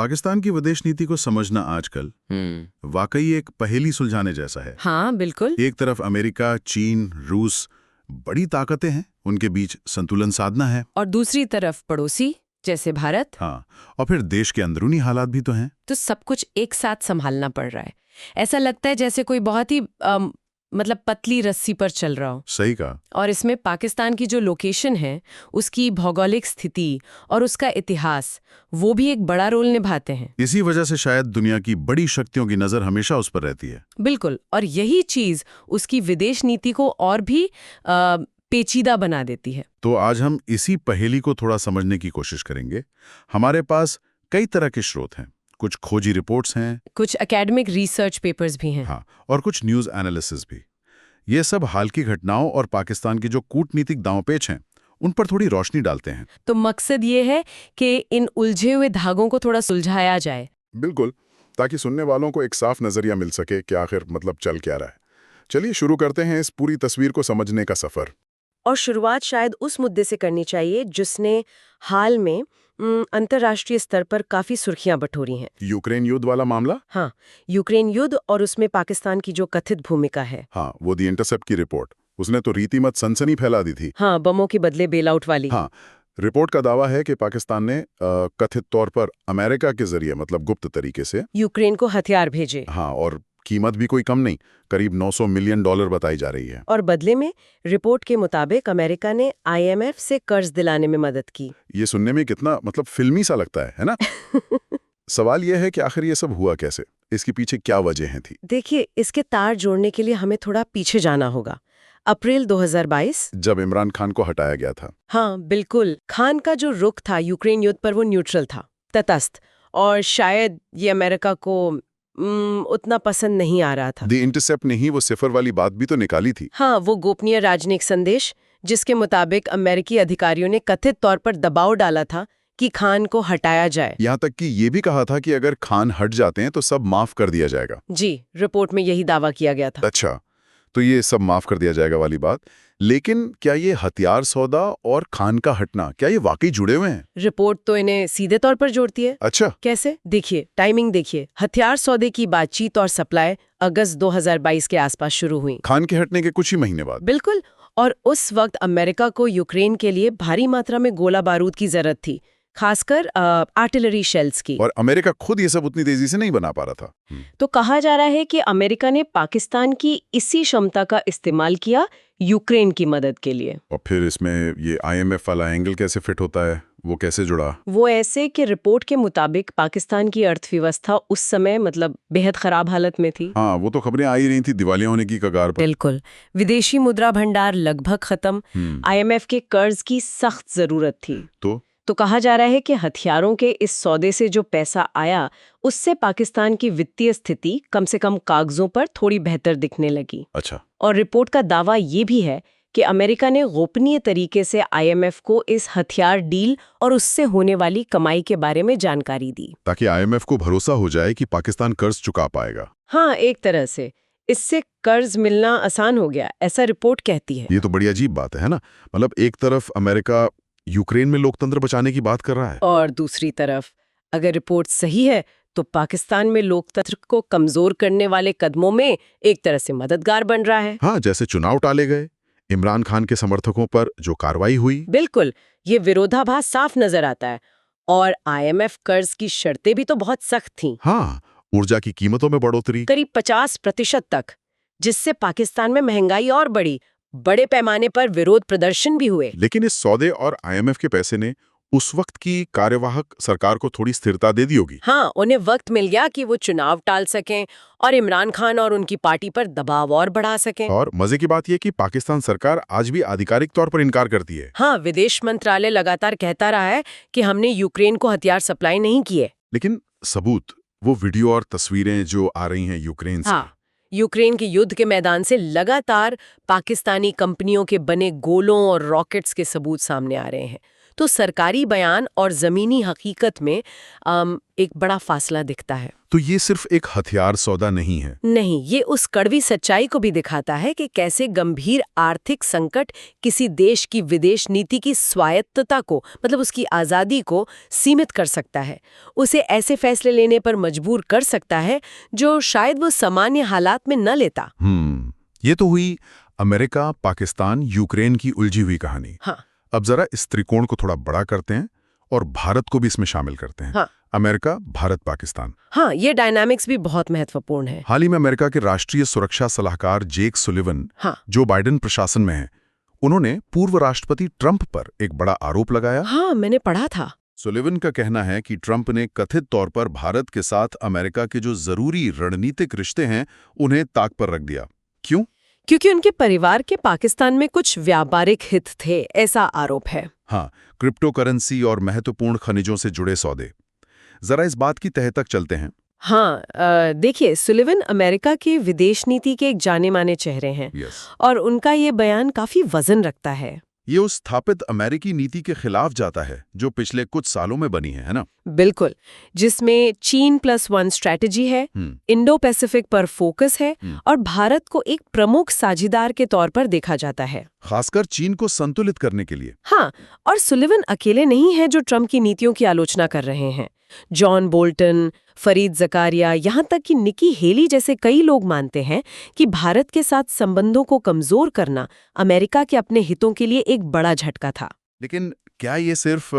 पाकिस्तान की विदेश नीति को समझना आजकल वाकई एक पहेली सुलझाने जैसा है। हाँ बिल्कुल। एक तरफ अमेरिका, चीन, रूस, बड़ी ताकतें हैं, उनके बीच संतुलन साधना है। और दूसरी तरफ पड़ोसी जैसे भारत। हाँ, और फिर देश के अंदरूनी हालात भी तो हैं। तो सब कुछ एक साथ संभालना पड़ रहा है। ऐसा लगता है जैसे कोई बहुत ही मतलब पतली रस्सी पर चल रहा हो। सही कहा। और इसमें पाकिस्तान की जो लोकेशन है, उसकी भौगोलिक स्थिति और उसका इतिहास, वो भी एक बड़ा रोल निभाते हैं। इसी वजह से शायद दुनिया की बड़ी शक्तियों की नजर हमेशा उस पर रहती है। बिल्कुल, और यही चीज उसकी विदेश नीति को और भी पेचीदा बना देती है। तो आज हम इसी पहेली को थोड़ा समझने की कोशिश करेंगे। हमारे पास कई तरह के स्रोत हैं, कुछ खोजी रिपोर्ट्स हैं, कुछ एकेडमिक रिसर्च पेपर्स भी हैं। हाँ, और कुछ न्यूज एनालिसिस भी। ये सब हाल की घटनाओं और पाकिस्तान के जो कूटनीतिक दांवपेच हैं, उन पर थोड़ी रोशनी डालते हैं। तो मकसद ये है कि इन उलझे हुए धागों को थोड़ा सुलझाया जाए। बिल्कुल, ताकि सुनने वालों को एक साफ नजरिया मिल सके कि आखिर मतलब चल क्या रहा है। चलिए शुरू करते हैं इस पूरी तस्वीर को समझने का सफर। और शुरुआत शायद उस मुद्दे से करनी चाहिए जिसने हाल में अंतर्राष्ट्रीय स्तर पर काफी सुर्खियां बटोरी हैं। यूक्रेन युद्ध वाला मामला? हाँ, यूक्रेन युद्ध और उसमें पाकिस्तान की जो कथित भूमिका है। हाँ, वो दी इंटरसेप्ट की रिपोर्ट, उसने तो रीतिमत सनसनी फैला दी थी। हाँ, बमों के बदले बेलआउट वाली। हाँ, रिपोर्ट का दावा है कि पाकिस्तान ने कथित तौर पर अमेरिका के जरिए मतलब गुप्त तरीके से यूक्रेन को हथियार भेजे। हाँ, और कीमत भी कोई कम नहीं, करीब $900 मिलियन बताई जा रही है। और बदले में रिपोर्ट के मुताबिक अमेरिका ने IMF से कर्ज दिलाने में मदद की। ये सुनने में कितना मतलब फिल्मी सा लगता है ना? सवाल यह है कि आखिर ये सब हुआ कैसे, इसके पीछे क्या वजहें थी? देखिए, इसके तार जोड़ने के लिए हमें थोड़ा पीछे जाना होगा। अप्रैल 2022, जब इमरान खान को हटाया गया था। हाँ बिल्कुल, खान का जो रुख था यूक्रेन युद्ध पर वो न्यूट्रल था, तटस्थ, और शायद ये अमेरिका को उतना पसंद नहीं आ रहा था। दी इंटरसेप्ट ने ही वो सिफर वाली बात भी तो निकाली थी। हाँ, वो गोपनीय राजनयिक संदेश जिसके मुताबिक अमेरिकी अधिकारियों ने कथित तौर पर दबाव डाला था कि खान को हटाया जाए। यहाँ तक कि ये भी कहा था कि अगर खान हट जाते हैं तो सब माफ कर दिया जाएगा। जी, रिपोर्ट में यही दावा किया गया था। अच्छा, तो ये सब माफ कर दिया जाएगा वाली बात, लेकिन क्या ये हथियार सौदा और खान का हटना क्या ये वाकई जुड़े हुए हैं? रिपोर्ट तो इन्हें सीधे तौर पर जोड़ती है। अच्छा, कैसे? देखिए, टाइमिंग देखिए। हथियार सौदे की बातचीत और सप्लाई अगस्त 2022 के आसपास शुरू हुई। खान के हटने के कुछ ही महीने बाद। बिल्कुल, और उस वक्त अमेरिका को यूक्रेन के लिए भारी मात्रा में गोला बारूद की जरूरत थी, खासकर आर्टिलरी शेल्स की। और अमेरिका खुद ये सब उतनी तेजी से नहीं बना पा रहा था। तो कहा जा रहा है कि अमेरिका ने पाकिस्तान की इसी क्षमता का इस्तेमाल किया यूक्रेन की मदद के लिए। और फिर इसमें ये IMF वाला एंगल कैसे फिट होता है, वो कैसे जुड़ा? वो ऐसे कि रिपोर्ट के मुताबिक पाकिस्तान की अर्थव्यवस्था उस समय मतलब बेहद खराब हालत में थी। हाँ, वो तो खबरें आ ही रही थी दिवालिया होने की कगार पर। बिल्कुल, विदेशी मुद्रा भंडार लगभग खत्म, IMF के कर्ज की सख्त जरूरत थी। तो कहा जा रहा है कि हथियारों के इस सौदे से जो पैसा आया, उससे पाकिस्तान की वित्तीय स्थिति कम से कम कागजों पर थोड़ी बेहतर दिखने लगी। अच्छा। और रिपोर्ट का दावा ये भी है कि अमेरिका ने गोपनीय तरीके से IMF को इस हथियार डील और उससे होने वाली कमाई के बारे में जानकारी दी, ताकि IMF को भरोसा हो जाए कि पाकिस्तान कर्ज चुका पाएगा। हाँ, एक तरह से इससे कर्ज मिलना आसान हो गया, ऐसा रिपोर्ट कहती है। ये तो बड़ी अजीब बात है ना? मतलब एक तरफ अमेरिका यूक्रेन में लोकतंत्र बचाने की बात कर रहा है, और दूसरी तरफ अगर रिपोर्ट सही है तो पाकिस्तान में लोकतंत्र को कमजोर करने वाले कदमों में एक तरह से मददगार बन रहा है। हाँ, जैसे चुनाव टाले गए, इमरान खान के समर्थकों पर जो कार्रवाई हुई। बिल्कुल, ये विरोधाभास साफ नजर आता है। और IMF कर्ज की शर्तें भी तो बहुत सख्त थीं। हाँ, ऊर्जा की कीमतों में बढ़ोतरी करीब 50% तक, जिससे पाकिस्तान में महंगाई और बढ़ी, बड़े पैमाने पर विरोध प्रदर्शन भी हुए। लेकिन इस सौदे और IMF के पैसे ने उस वक्त की कार्यवाहक सरकार को थोड़ी स्थिरता दे दी होगी। हाँ, उन्हें वक्त मिल गया कि वो चुनाव टाल सकें और इमरान खान और उनकी पार्टी पर दबाव और बढ़ा सकें। और मजे की बात यह कि पाकिस्तान सरकार आज भी आधिकारिक तौर पर इनकार करती है। हाँ, विदेश मंत्रालय लगातार कहता रहा है कि हमने यूक्रेन को हथियार सप्लाई नहीं किए। लेकिन सबूत, वो वीडियो और तस्वीरें जो आ रही हैं यूक्रेन से। हाँ, यूक्रेन के युद्ध के मैदान से लगातार पाकिस्तानी कंपनियों के बने गोलों और रॉकेट्स के सबूत सामने आ रहे हैं। तो सरकारी बयान और जमीनी हकीकत में एक बड़ा फासला दिखता है। तो ये सिर्फ एक हथियार सौदा नहीं है। नहीं, ये उस कड़वी सच्चाई को भी दिखाता है कि कैसे गंभीर आर्थिक संकट किसी देश की विदेश नीति की स्वायत्तता को, मतलब उसकी आज़ादी को सीमित कर सकता है, उसे ऐसे फैसले लेने पर मजबूर कर सकता है जो शायद वो सामान्य हालात में न लेता। ये तो हुई अमेरिका, पाकिस्तान, यूक्रेन की उलझी हुई कहानी। हाँ। अब जरा इस त्रिकोण को थोड़ा बड़ा करते हैं और भारत को भी इसमें शामिल करते हैं। हाँ। अमेरिका, भारत, पाकिस्तान। हाँ, ये डायनामिक्स भी बहुत महत्वपूर्ण है। हाल ही में अमेरिका के राष्ट्रीय सुरक्षा सलाहकार जेक सुलिवन, हाँ। जो बाइडेन प्रशासन में हैं, उन्होंने पूर्व राष्ट्रपति ट्रंप पर एक बड़ा आरोप लगाया। हाँ, मैंने पढ़ा था। सुलिवन का कहना है कि ट्रंप ने कथित तौर पर भारत के साथ अमेरिका के जो जरूरी रणनीतिक रिश्ते हैं उन्हें ताक पर रख दिया। क्यों? क्योंकि उनके परिवार के पाकिस्तान में कुछ व्यापारिक हित थे, ऐसा आरोप है। हाँ, क्रिप्टो करेंसी और महत्वपूर्ण खनिजों से जुड़े सौदे। जरा इस बात की तह तक चलते हैं। हाँ, देखिए, सुलिवन अमेरिका के विदेश नीति के एक जाने माने चेहरे हैं। और उनका ये बयान काफी वजन रखता है। ये उस स्थापित अमेरिकी नीति के खिलाफ जाता है जो पिछले कुछ सालों में बनी है ना? बिल्कुल, जिसमें चीन+1 स्ट्रैटेजी है, इंडो पैसिफिक पर फोकस है और भारत को एक प्रमुख साझेदार के तौर पर देखा जाता है, खासकर चीन को संतुलित करने के लिए। हाँ, और सुलिवन अकेले नहीं है जो ट्रंप की नीतियों की आलोचना कर रहे हैं। जॉन बोल्टन, फरीद ज़कारिया, यहाँ तक कि निकी हेली जैसे कई लोग मानते हैं कि भारत के साथ संबंधों को कमजोर करना अमेरिका के अपने हितों के लिए एक बड़ा झटका था। लेकिन क्या ये सिर्फ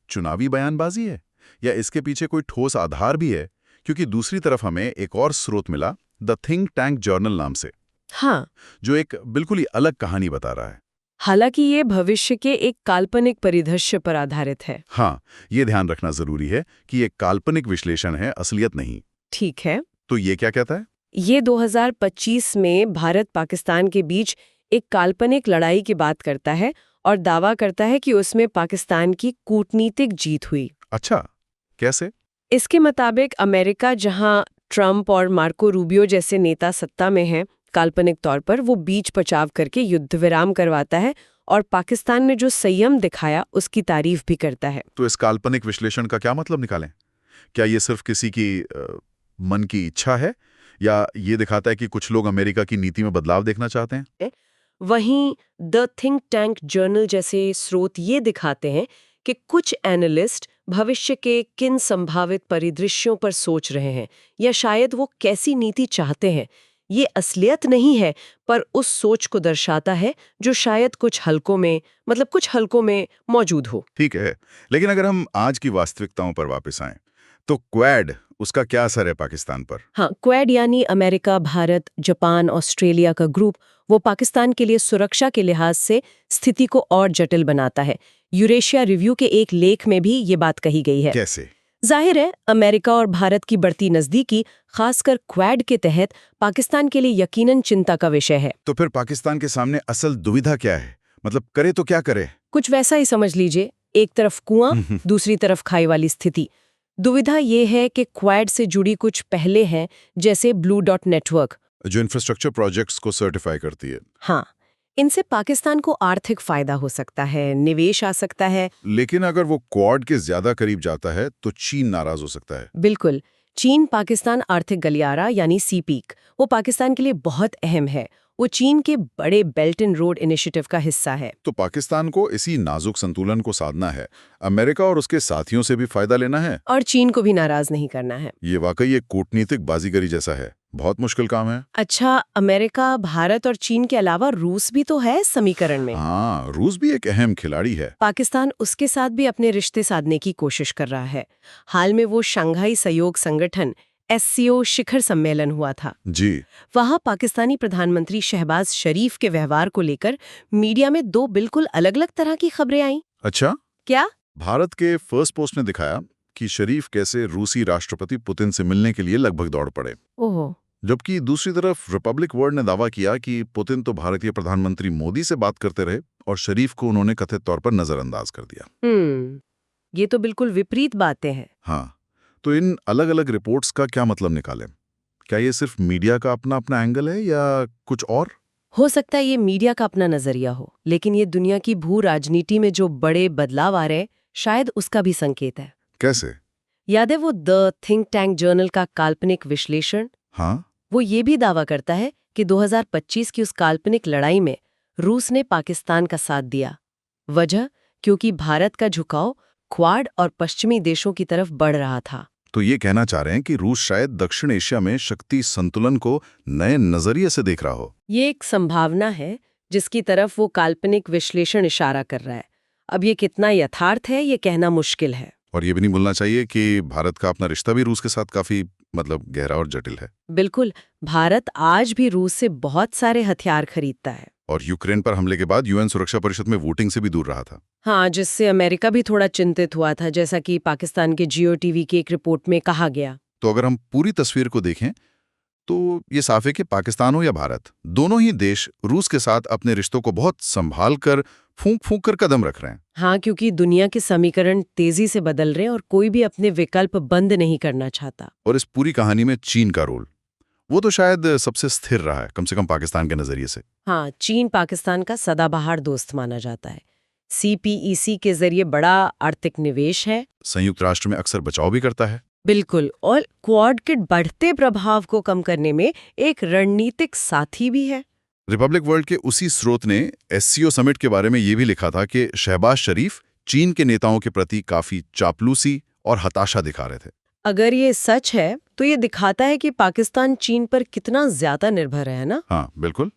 चुनावी बयानबाजी है या इसके पीछे कोई ठोस आधार भी है? क्योंकि दूसरी तरफ हमें एक और स्रोत मिला, द थिंक टैंक जर्नल नाम से। हाँ, जो एक बिल्कुल ही अलग कहानी बता रहा है। हालांकि ये भविष्य के एक काल्पनिक परिदृश्य पर आधारित है। हाँ, ये ध्यान रखना जरूरी है कि ये काल्पनिक विश्लेषण है, असलियत नहीं। ठीक है। तो ये क्या कहता है? ये 2025 में भारत पाकिस्तान के बीच एक काल्पनिक लड़ाई की बात करता है और दावा करता है कि उसमें पाकिस्तान की कूटनीतिक जीत हुई। अच्छा, कैसे? इसके मुताबिक अमेरिका, जहां ट्रंप और मार्को रूबियो जैसे नेता सत्ता में हैं, काल्पनिक तौर पर वो बीच बचाव करके युद्ध विराम करवाता है और पाकिस्तान ने जो संयम दिखाया उसकी तारीफ भी करता है। तो इस काल्पनिक विश्लेषण का क्या मतलब निकालें? क्या ये सिर्फ किसी की मन की इच्छा है या ये दिखाता है कि कुछ लोग अमेरिका की नीति में बदलाव देखना चाहते हैं? वहीं द थिंक टैंक जर्नल जैसे स्रोत ये दिखाते हैं कि कुछ एनालिस्ट भविष्य के किन संभावित परिदृश्यों पर सोच रहे हैं या शायद वो कैसी नीति चाहते हैं। ये असलियत नहीं है, पर उस सोच को दर्शाता है जो शायद कुछ हलकों में मौजूद हो। ठीक है, लेकिन अगर हम आज की वास्तविकताओं पर वापस आएं, तो क्वाड, उसका क्या असर है पाकिस्तान पर? हाँ, क्वाड यानी अमेरिका, भारत, जापान, ऑस्ट्रेलिया का ग्रुप, वो पाकिस्तान के लिए सुरक्षा के लिहाज से स्थिति को और जटिल बनाता है। यूरेशिया रिव्यू के एक लेख में भी ये बात कही गई है। कैसे? जाहिर है, अमेरिका और भारत की बढ़ती नजदीकी, खासकर क्वाड के तहत, पाकिस्तान के लिए यकीनन चिंता का विषय है। तो फिर पाकिस्तान के सामने असल दुविधा क्या है? मतलब करे तो क्या करे? कुछ वैसा ही समझ लीजिए, एक तरफ कुआं, दूसरी तरफ खाई वाली स्थिति। दुविधा ये है कि क्वाड से जुड़ी कुछ पहले हैं, जैसे ब्लू डॉट नेटवर्क, जो इंफ्रास्ट्रक्चर प्रोजेक्ट्स को सर्टिफाई करती है। हाँ, इनसे पाकिस्तान को आर्थिक फायदा हो सकता है, निवेश आ सकता है। लेकिन अगर वो क्वाड के ज्यादा करीब जाता है तो चीन नाराज हो सकता है। बिल्कुल, चीन पाकिस्तान आर्थिक गलियारा यानी सीपीक, वो पाकिस्तान के लिए बहुत अहम है। वो चीन के बड़े बेल्ट एंड रोड इनिशिएटिव का हिस्सा है। तो पाकिस्तान को इसी नाजुक संतुलन को साधना है, अमेरिका और उसके साथियों से भी फायदा लेना है और चीन को भी नाराज नहीं करना है। ये वाकई एक कूटनीतिक बाजीगरी जैसा है, बहुत मुश्किल काम है। अच्छा, अमेरिका, भारत और चीन के अलावा रूस भी तो है इस समीकरण में। हाँ, रूस भी एक अहम खिलाड़ी है। पाकिस्तान उसके साथ भी अपने रिश्ते साधने की कोशिश कर रहा है। हाल में वो शंघाई सहयोग संगठन SCO शिखर सम्मेलन हुआ था जी। वहां पाकिस्तानी प्रधानमंत्री शहबाज शरीफ के व्यवहार को लेकर मीडिया में दो बिल्कुल अलग-अलग तरह की खबरें आईं। अच्छा, क्या? भारत के फर्स्ट पोस्ट ने दिखाया कि शरीफ कैसे रूसी राष्ट्रपति पुतिन से मिलने के लिए लगभग दौड़ पड़े। ओहो। जबकि दूसरी तरफ रिपब्लिक वर्ल्ड ने दावा किया कि पुतिन तो भारतीय प्रधानमंत्री मोदी से बात करते रहे और शरीफ को उन्होंने कथित तौर पर नजरअंदाज कर दिया। ये तो बिल्कुल विपरीत बातें हैं। हाँ, तो इन अलग अलग रिपोर्ट्स का क्या मतलब निकालें? क्या ये सिर्फ मीडिया का अपना अपना एंगल है या कुछ और? हो सकता है ये मीडिया का अपना नजरिया हो, लेकिन ये दुनिया की भू राजनीति में जो बड़े बदलाव आ रहे हैं, शायद उसका भी संकेत है। कैसे? याद है वो द थिंक टैंक जर्नल का काल्पनिक विश्लेषण? हाँ। वो ये भी दावा करता है कि 2025 की उस काल्पनिक लड़ाई में रूस ने पाकिस्तान का साथ दिया। वजह, क्योंकि भारत का झुकाव क्वाड और पश्चिमी देशों की तरफ बढ़ रहा था। तो ये कहना चाह रहे हैं कि रूस शायद दक्षिण एशिया में शक्ति संतुलन को नए नजरिए से देख रहा हो। ये एक संभावना है जिसकी तरफ वो काल्पनिक विश्लेषण इशारा कर रहा है। अब ये कितना यथार्थ है, ये कहना मुश्किल है। और ये भी नहीं भूलना चाहिए कि भारत का अपना रिश्ता भी रूस के साथ काफी गहरा और जटिल है। बिल्कुल, भारत आज भी रूस से बहुत सारे हथियार खरीदता है। और यूक्रेन पर हमले के बाद यूएन सुरक्षा परिषद में वोटिंग से भी दूर रहा था। हाँ, जिससे अमेरिका भी थोड़ा चिंतित हुआ था, जैसा कि पाकिस्तान के जियो टीवी की एक रिपोर्ट में कहा गया। तो अगर हम पूरी तस्वीर को देखें तो ये साफ है कि पाकिस्तान हो या भारत, दोनों ही देश रूस के साथ अपने रिश्तों को बहुत संभाल कर फूंक कर कदम रख रहे हैं। हाँ, क्योंकि दुनिया के समीकरण तेजी से बदल रहे हैं और कोई भी अपने विकल्प बंद नहीं करना चाहता। और इस पूरी कहानी में चीन का रोल, वो तो शायद सबसे स्थिर रहा है, कम से कम पाकिस्तान के नजरिए से। हाँ, चीन पाकिस्तान का सदाबहार दोस्त माना जाता है। CPEC के जरिए बड़ा आर्थिक निवेश है। संयुक्त राष्ट्र में अक्सर बचाव भी करता है। बिल्कुल, और क्वाड के बढ़ते प्रभाव को कम करने में एक रणनीतिक साथी भी है। रिपब्लिक वर्ल्ड के उसी स्रोत ने SCO समिट के बारे में ये भी लिखा था कि शहबाज शरीफ चीन के नेताओं के प्रति काफी चापलूसी और हताशा दिखा रहे थे। अगर ये सच है तो ये दिखाता है कि पाकिस्तान चीन पर कितना ज्यादा निर्भर है ना? हाँ, बिल्कुल।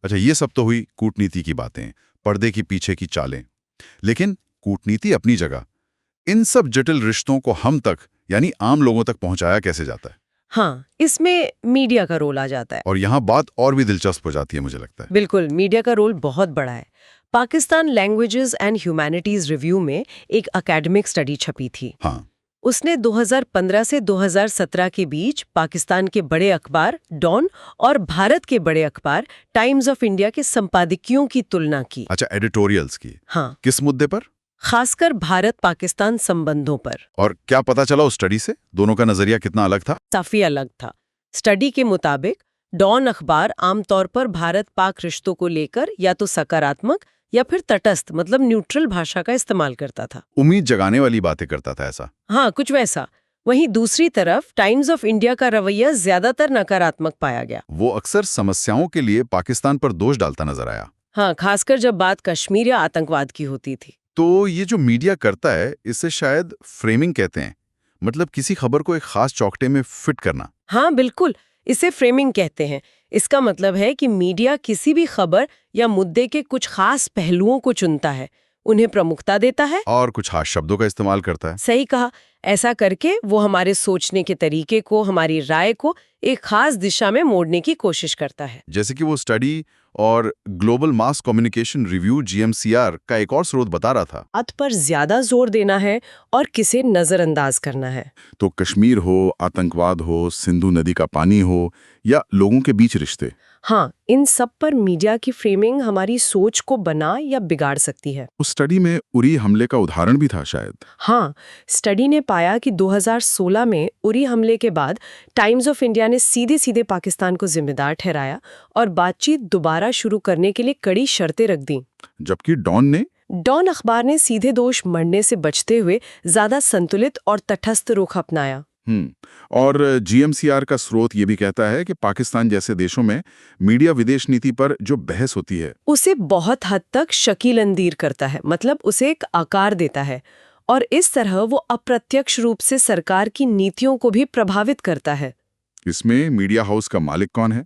अच्छा, ये सब तो हुई कूटनीति की बातें, पर्दे के पीछे की चालें। लेकिन कूटनीति अपनी जगह, इन सब जटिल रिश्तों को हम तक यानी आम लोगों तक पहुंचाया कैसे जाता है? हाँ, इसमें मीडिया का रोल आ जाता है। और यहाँ बात और भी दिलचस्प हो जाती है, मुझे लगता है। बिल्कुल, मीडिया का रोल बहुत बड़ा है। Pakistan languages and humanities review में एक एकेडमिक स्टडी छपी थी। हाँ। उसने 2015 से 2017 के बीच पाकिस्तान के बड़े अखबार डॉन और भारत के बड़े अखबार टाइम्स ऑफ इंडिया के संपादकीयों की तुलना की। अच्छा, एडिटोरियल्स की। हाँ। किस मुद्दे पर? खासकर भारत-पाकिस्तान संबंधों पर। और क्या पता चला उस स्टडी से? दोनों का नजरिया कितना अलग था? काफी अलग था। स्टडी के मुताबिक डॉन अखबार आमतौर पर भारत-पाक रिश्तों को लेकर या तो सकारात्मक या फिर तटस्थ न्यूट्रल भाषा का इस्तेमाल करता था। उम्मीद जगाने वाली बातें करता था, ऐसा? हाँ, कुछ वैसा। वहीं दूसरी तरफ टाइम्स ऑफ इंडिया का रवैया ज्यादातर नकारात्मक पाया गया। वो अक्सर समस्याओं के लिए पाकिस्तान पर दोष डालता नजर आया। हाँ, खासकर जब बात कश्मीर या आतंकवाद की होती थी। तो ये जो मीडिया करता है, इसे शायद फ्रेमिंग कहते हैं, किसी खबर को एक खास चौकटे में फिट करना। हाँ, बिल्कुल, इसे फ्रेमिंग कहते हैं। इसका मतलब है कि मीडिया किसी भी खबर या मुद्दे के कुछ खास पहलुओं को चुनता है, उन्हें प्रमुखता देता है और कुछ खास शब्दों का इस्तेमाल करता है। सही कहा। ऐसा करके वो हमारे सोचने के तरीके को, हमारी राय को एक खास दिशा में मोड़ने की कोशिश करता है। जैसे कि वो स्टडी और global mass communication review GMCR का एक और स्रोत बता रहा था। अर्थ पर ज्यादा जोर देना है और किसे नजरअंदाज करना है। तो कश्मीर हो, आतंकवाद हो, सिंधु नदी का पानी हो या लोगों के बीच रिश्ते, हाँ, इन सब पर मीडिया की फ्रेमिंग हमारी सोच को बना या बिगाड़ सकती है। उस स्टडी में उरी हमले का उदाहरण भी था शायद। हाँ, स्टडी ने पाया कि 2016 में उरी हमले के बाद टाइम्स ऑफ इंडिया ने सीधे सीधे पाकिस्तान को जिम्मेदार ठहराया और बातचीत दोबारा शुरू करने के लिए कड़ी शर्तें रख दी। जबकि डॉन अखबार ने सीधे दोष मढ़ने से बचते हुए ज्यादा संतुलित और तटस्थ रुख अपनाया। और GMCR का स्रोत ये भी कहता है कि पाकिस्तान जैसे देशों में मीडिया विदेश नीति पर जो बहस होती है उसे बहुत हद तक शकील-अंदीर करता है, उसे एक आकार देता है और इस तरह वो अप्रत्यक्ष रूप से सरकार की नीतियों को भी प्रभावित करता है। इसमें मीडिया हाउस का मालिक कौन है,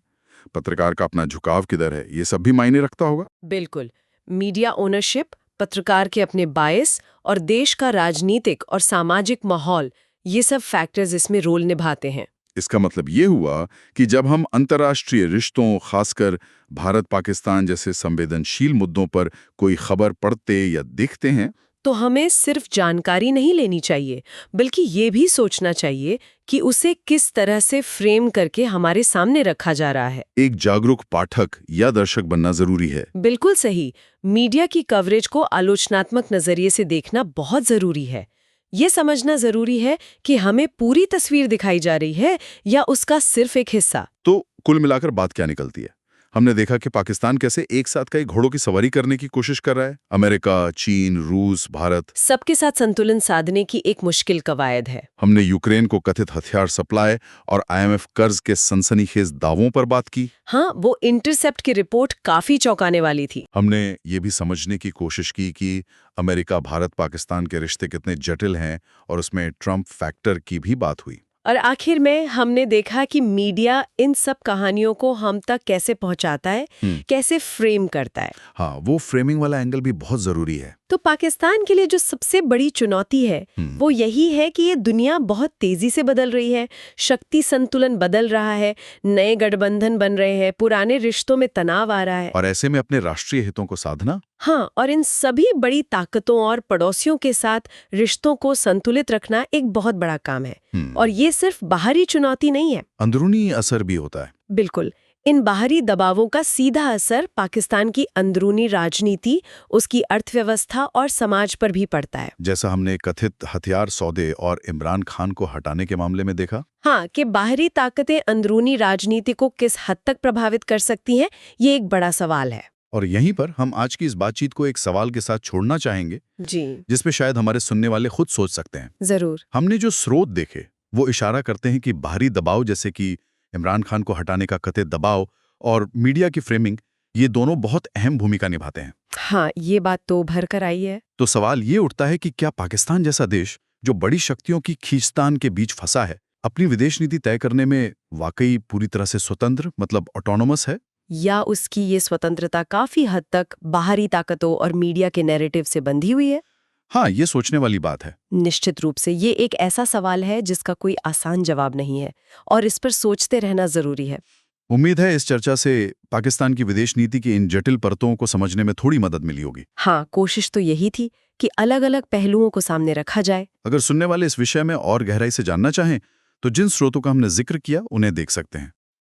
पत्रकार का अपना झुकाव किधर है, ये सब भी मायने रखता होगा। बिल्कुल, मीडिया ओनरशिप, पत्रकार के अपने बायस और देश का राजनीतिक और सामाजिक माहौल, ये सब फैक्टर्स इसमें रोल निभाते हैं। इसका मतलब ये हुआ कि जब हम अंतर्राष्ट्रीय रिश्तों, खासकर भारत पाकिस्तान जैसे संवेदनशील मुद्दों पर कोई खबर पढ़ते या देखते हैं, तो हमें सिर्फ जानकारी नहीं लेनी चाहिए, बल्कि ये भी सोचना चाहिए कि उसे किस तरह से फ्रेम करके हमारे सामने रखा जा रहा है। एक जागरूक पाठक या दर्शक बनना जरूरी है। बिल्कुल सही। मीडिया की कवरेज को आलोचनात्मक नजरिए से देखना बहुत जरूरी है। ये समझना जरूरी है कि हमें पूरी तस्वीर दिखाई जा रही है या उसका सिर्फ एक हिस्सा। तो कुल मिलाकर बात क्या निकलती है? हमने देखा कि पाकिस्तान कैसे एक साथ कई घोड़ों की सवारी करने की कोशिश कर रहा है। अमेरिका, चीन, रूस, भारत, सबके साथ संतुलन साधने की एक मुश्किल कवायद है। हमने यूक्रेन को कथित हथियार सप्लाई और IMF कर्ज के सनसनीखेज दावों पर बात की। हाँ, वो इंटरसेप्ट की रिपोर्ट काफी चौंकाने वाली थी। हमने ये भी समझने की कोशिश की कि अमेरिका भारत पाकिस्तान के रिश्ते कितने जटिल हैं और उसमें ट्रंप फैक्टर की भी बात हुई। और आखिर में हमने देखा कि मीडिया इन सब कहानियों को हम तक कैसे पहुंचाता है, कैसे फ्रेम करता है। हाँ, वो फ्रेमिंग वाला एंगल भी बहुत जरूरी है। तो पाकिस्तान के लिए जो सबसे बड़ी चुनौती है वो यही है कि ये दुनिया बहुत तेजी से बदल रही है, शक्ति संतुलन बदल रहा है, नए गठबंधन बन रहे हैं, पुराने रिश्तों में तनाव आ रहा है। और ऐसे में अपने राष्ट्रीय हितों को साधना, हाँ, और इन सभी बड़ी ताकतों और पड़ोसियों के साथ रिश्तों को संतुलित रखना एक बहुत बड़ा काम है। और ये सिर्फ बाहरी चुनौती नहीं है, अंदरूनी असर भी होता है। बिल्कुल। इन बाहरी दबावों का सीधा असर पाकिस्तान की अंदरूनी राजनीति, उसकी अर्थव्यवस्था और समाज पर भी पड़ता है। जैसा हमने कथित हथियार सौदे और इमरान खान को हटाने के मामले में देखा। हाँ, कि बाहरी ताकतें अंदरूनी राजनीति को किस हद तक प्रभावित कर सकती हैं, ये एक बड़ा सवाल है। और यहीं पर हम आज की इस बातचीत को एक सवाल के साथ छोड़ना चाहेंगे, जी, जिसपे शायद हमारे सुनने वाले खुद सोच सकते हैं। जरूर। हमने जो स्रोत देखे वो इशारा करते हैं कि बाहरी दबाव, जैसे कि इमरान खान को हटाने का कथित दबाव और मीडिया की फ्रेमिंग, ये दोनों बहुत अहम भूमिका निभाते हैं। हाँ, ये बात तो उभर कर आई है। तो सवाल ये उठता है कि क्या पाकिस्तान जैसा देश, जो बड़ी शक्तियों की खींचतान के बीच फंसा है, अपनी विदेश नीति तय करने में वाकई पूरी तरह से स्वतंत्र, मतलब ऑटोनोमस है? या उसकी ये स्वतंत्रता काफी हद तक बाहरी ताकतों और मीडिया के नैरेटिव से बंधी हुई है? हाँ, ये सोचने वाली बात है। निश्चित रूप से ये एक ऐसा सवाल है जिसका कोई आसान जवाब नहीं है और इस पर सोचते रहना जरूरी है। उम्मीद है इस चर्चा से पाकिस्तान की विदेश नीति की इन जटिल परतों को समझने में थोड़ी मदद मिली होगी। हाँ, कोशिश तो यही थी कि अलग-अलग पहलुओं को सामने रखा जाए। अगर सुनने वाले इस विषय में और गहराई से जानना चाहें तो जिन स्रोतों का हमने जिक्र किया उन्हें देख सकते हैं।